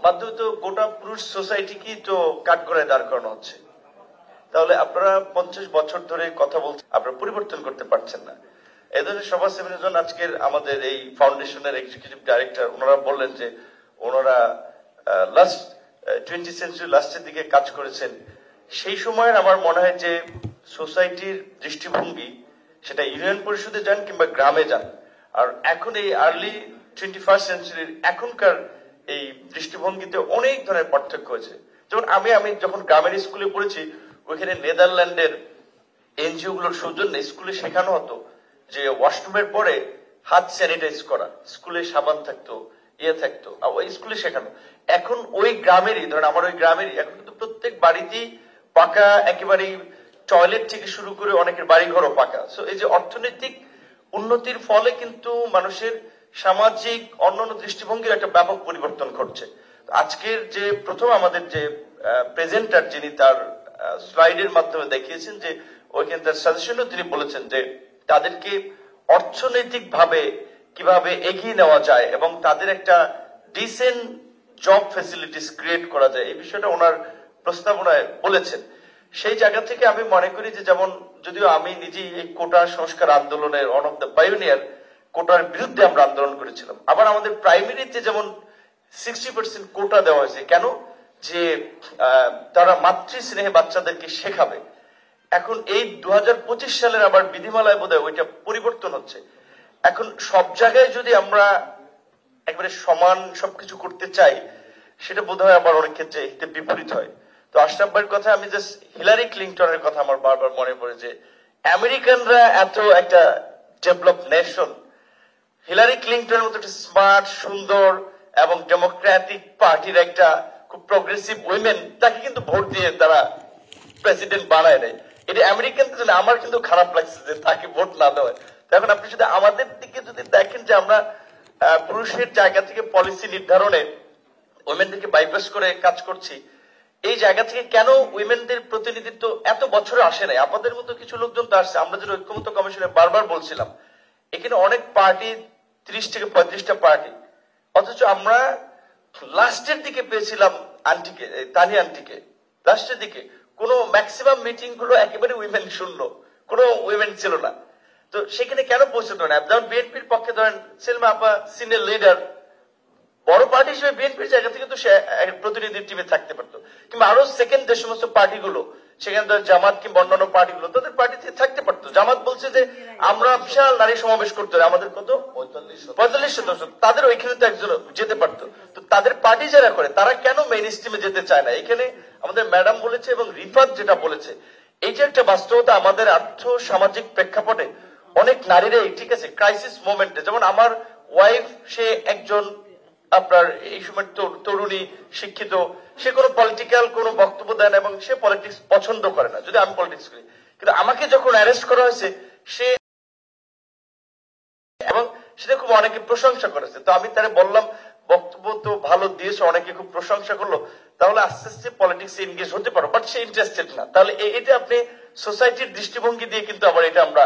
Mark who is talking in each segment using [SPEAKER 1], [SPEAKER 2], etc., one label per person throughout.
[SPEAKER 1] বাধ্যত গোটা পুরুষ সোসাইটিকে তো কাঠ করে দাঁড় করানো হচ্ছে। তাহলে আপনারা 50 বছর ধরে কথা বলছেন, আপনারা পরিবর্তন করতে পারছেন না। এই ধরনের সভা সেমিনার আজকের আমাদের এই ফাউন্ডেশনের এক্সিকিউটিভ ডাইরেক্টর ওনারা বললেন যে ওনারা লাস্ট 20th সেঞ্চুরি লাস্টের দিকে কাজ করেছেন। সেই সময়ের আমার মনে হয় যে সোসাইটির দৃষ্টিভঙ্গি, সেটা ইউনিয়ন পরিষদে যান কিংবা গ্রামে যান, আর এখন এই আর্লি 21st সেঞ্চুরির এখনকার এই দৃষ্টিভঙ্গিতে অনেক ধরনের পার্থক্য হয়েছে। যেমন আমি যখন গ্রামের স্কুলে পড়েছি, ওইখানে নেদারল্যান্ডের এনজিও গুলোর সৌজন্যে স্কুলে শেখানো হতো যে ওয়াশরুমের পরে হাত স্যানিটাইজ করা, স্কুলে সাবান থাকতো, থাকতো, ওই স্কুলে শেখানো। এখন ওই গ্রামেরই, ধরেন আমার ওই গ্রামেরই এখন কিন্তু প্রত্যেক বাড়িতেই পাকা, একেবারেই টয়লেট থেকে শুরু করে অনেকের বাড়ি ঘরও পাকা। সো এই যে অর্থনৈতিক উন্নতির ফলে কিন্তু মানুষের সামাজিক অন্যান্য দৃষ্টিভঙ্গির একটা ব্যাপক পরিবর্তন ঘটছে। আজকের যে প্রথম আমাদের যে প্রেজেন্টার, যিনি তার স্লাইডের মাধ্যমে দেখিয়েছেন যে ওইখানে তার সাজেশনও তিনি বলেছেন যে তাদেরকে অর্থনৈতিক ভাবে কিভাবে এগিয়ে নেওয়া যায় এবং তাদের একটা ডিসেন্ট জব ফ্যাসিলিটিস ক্রিয়েট করা যায়, এই বিষয়টা ওনার প্রস্তাবনায় বলেছেন। সেই জায়গা থেকে আমি মনে করি যে, যেমন যদিও আমি নিজেই এই কোটা সংস্কার আন্দোলনের ওয়ান অফ দ্য পাইওনিয়ার, কোটার বিরুদ্ধে আমরা আন্দোলন করেছিলাম। আবার আমাদের প্রাইমারিতে যেমন 60% কোটা দেওয়া হয়েছে, কেন? যে তারা মাতৃ স্নেহে বাচ্চাদেরকে শেখাবে। এখন এই 2025 সালের আবার বিধিমালায় বোধহয় ওইটা পরিবর্তন হচ্ছে। এখন সব জায়গায় যদি আমরা একবারে সমান সবকিছু করতে চাই, সেটা বোধহয় আবার অনেক ক্ষেত্রে এতে বিপরীত হয়। তো আশরাফ ভাইয়ের কথা, আমি জাস্ট হিলারি ক্লিনটনের কথা আমার বারবার মনে পড়ে যে আমেরিকানরা এত একটা ডেভেলপ নেশন, হিলারি ক্লিনটনের মতো একটা স্মার্ট, সুন্দর এবং ডেমোক্রেটিক পার্টির একটা খুব প্রগ্রেসিভ উইমেন, তাকে কিন্তু ভোট দিয়ে তারা প্রেসিডেন্ট বানায় নেয়। এটা আমেরিকানদের জন্য আমার কিন্তু খারাপ লাগছে যে তাকে ভোট না দেওয়া। এখন আপনি যদি আমাদের দিকে যদি দেখেন যে আমরা পুরুষের জায়গা থেকে পলিসি নির্ধারণে উইমেনদেরকে বাইপাস করে কাজ করছি, এই জায়গা থেকে কেন উইমেনদের প্রতিনিধিত্ব এত বছরে আসে নাই? আপনাদের মতো কিছু লোকজন তো আসছে। আমরা যেটা ঐক্যমত্য কমিশনে বারবার বলছিলাম, এখানে অনেক পার্টি, 30 থেকে 35টা পার্টি, অথচ আমরা লাস্টের দিকে পেয়েছিলাম আন্টিকে, তানিয়া আন্টিকে। লাস্টের দিকে কোন ম্যাক্সিমাম মিটিং গুলো একেবারে উইমেন শূন্য, কোনো উইমেন ছিল না। তো সেখানে কেন পৌঁছতো না? যেমন বিএনপির পক্ষে ধরেন সেলমা আপা সিনিয়র লিডার, বড় পার্টি হিসেবে বিএনপির জায়গা থেকে তো সে প্রতিনিধি টিমে থাকতে পারতো, কিংবা আরো সেকেন্ড যে সমস্ত পার্টিগুলো, সেখানে ধর জামাত কিংবা অন্যান্য পার্টিগুলো, তাদের পার্টিতে থাকতে পারতো। জামাত বলছে যে আমরা বিশাল নারী সমাবেশ করতে হবে, আমাদের কত 45 সদস্য, তাদের ওইখানে তো একজন যেতে পারতো। তো তাদের পার্টি যারা করে তারা কেন মেইন স্ট্রিমে যেতে চায় না? এখানে আমাদের ম্যাডাম বলেছে এবং রিফাত যেটা বলেছে, এই যে একটা বাস্তবতা, আমাদের আর্থ সামাজিক প্রেক্ষাপটে অনেক নারীরাই, ঠিক আছে, ক্রাইসিস মোমেন্টে, যেমন আমার ওয়াইফ, সে একজন আপনার এই সময় তরুণী, শিক্ষিত, সে কোনো পলিটিক্যাল কোনো বক্তব্য দেয় না এবং সে পলিটিক্স পছন্দ করে না, যদি আমি পলিটিক্স করি। কিন্তু আমাকে যখন অ্যারেস্ট করা হয়েছে, সে এবং সেটা খুব অনেকে প্রশংসা করেছে। তো আমি তারে বললাম, বক্তব্য তো ভালো দিয়েছে, অনেকে খুব প্রশংসা করলো, তাহলে আস্তে আস্তে পলিটিক্সে এনগেজ হতে পারো, বাট সে ইন্টারেস্টেড না। তাহলে এটা আপনি সোসাইটির দৃষ্টিভঙ্গি দিয়ে কিন্তু আবার এটা আমরা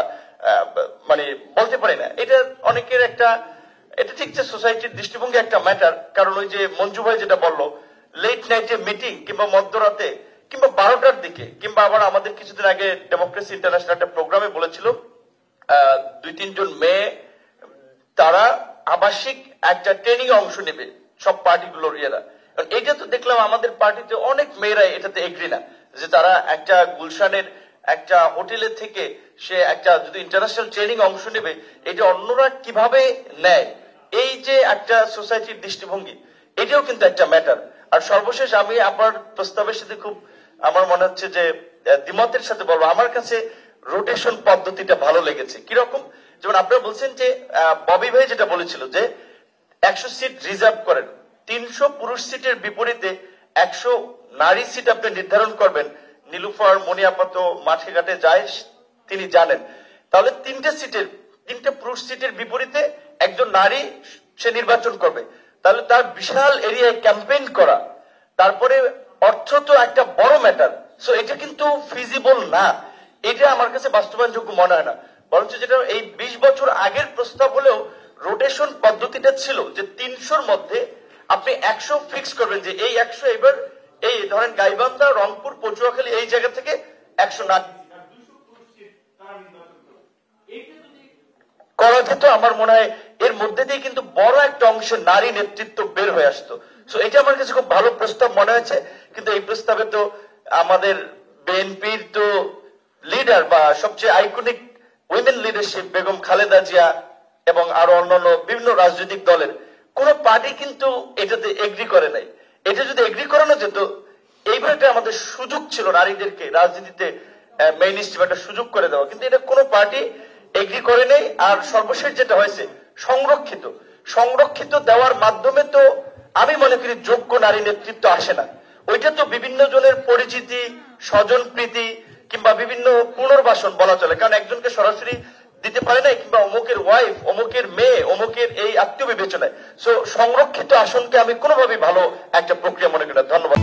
[SPEAKER 1] মানে বলতে পারি না। এটা অনেকের একটা, এটা ঠিক যে সোসাইটির দৃষ্টিভঙ্গি একটা ম্যাটার। কারণ ওই যে মঞ্জু ভাই যেটা বললো, লেট নাইটে মিটিং কিংবা মধ্যরাতে কিংবা 12টার দিকে, কিংবা আবার আমাদের কিছুদিন আগে ডেমোক্রেসি ইন্টারন্যাশনাল একটা প্রোগ্রামে বলেছিল 2-3 জন মেয়ে তারা আবাসিক একটা ট্রেনিং এ অংশ নেবে, সব পার্টিগুলোর ইয়েরা। এটা তো দেখলাম আমাদের পার্টিতে অনেক মেয়েরা এটাতে এগ্রি না, যে তারা একটা গুলশানের একটা হোটেলে থেকে সে একটা যদি ইন্টারন্যাশনাল ট্রেনিং অংশ নেবে, এটা অন্যরা কিভাবে নেয়, এই যে একটা সোসাইটির দৃষ্টিভঙ্গি, এটাও কিন্তু একটা ম্যাটার। আর সর্বশেষ আমি আবার প্রস্তাবের সাথে খুব আমার মনে হচ্ছে যে দ্বিমতের সাথে বলবো, আমার কাছে রোটেশন পদ্ধতিটা ভালো লেগেছে। কিরকম? যেমন আপনারা বলছেন যে ববি ভাই যেটা বলেছিল যে 100 সিট রিজার্ভ করেন, 300 পুরুষ সিটের বিপরীতে 100 নারী সিট আপনি নির্ধারণ করবেন। নীলুফার, মনিয়াপাত মাঠে ঘাটে যায়, তিনি জানেন। তাহলে 3টে পুরুষ সিটের বিপরীতে একজন নারী সে নির্বাচন করবে। তাহলে তার বিশাল এরিয়ায় ক্যাম্পেইন করা, তারপরে অর্থ তো একটা বড় ম্যাটার। সো এটা কিন্তু ফিজিবল না, এটা আমার কাছে বাস্তবায়নযোগ্য মনে হয় না। বরঞ্চ যেটা এই 20 বছর আগের প্রস্তাব হলেও রোটেশন পদ্ধতিটা ছিল যে 300-র মধ্যে আপনি 100 ফিক্স করবেন যে এই 100 এবার এই ধরেন গাইবান্ধা, রংপুর, পটুয়াখালী এই জায়গা থেকে 100 না করা যেত। আমার মনে হয় এর মধ্যে দিয়ে কিন্তু বড় একটা অংশের নারী নেতৃত্ব বের হয়ে আসতো। সো এটা আমার কাছে খুব ভালো প্রস্তাব মনে হয়েছে। কিন্তু এই প্রস্তাবে তো আমাদের বিএনপির তো লিডার বা সবচেয়ে iconic women leadership Begum Khaleda Zia এবং আরো অন্যান্য বিভিন্ন রাজনৈতিক দলের কোন পার্টি কিন্তু এটাতে এগ্রি করে নাই। এটা যদি এগ্রি করানো যেত, এইভাবে আমাদের সুযোগ ছিল নারীদেরকে রাজনীতিতে মেইন স্ট্রিম একটা সুযোগ করে দেওয়া, কিন্তু এটা কোনো পার্টি এগ্রি করে নেই। আর সর্বশেষ যেটা হয়েছে সংরক্ষিত দেওয়ার মাধ্যমে তো আমি মনে করি যোগ্য নারী নেতৃত্ব আসে না। ওইটা তো বিভিন্ন জনের পরিচিতি, স্বজন প্রীতি কিংবা বিভিন্ন পুনর্বাসন বলা চলে, কারণ একজনকে সরাসরি দিতে পারে না, কিংবা অমুকের ওয়াইফ, অমুকের মেয়ে, অমুকের এই আত্মীয় বিবেচনায়। সো সংরক্ষিত আসনকে আমি কোনোভাবেই ভালো একটা প্রক্রিয়া মনে করি না। ধন্যবাদ।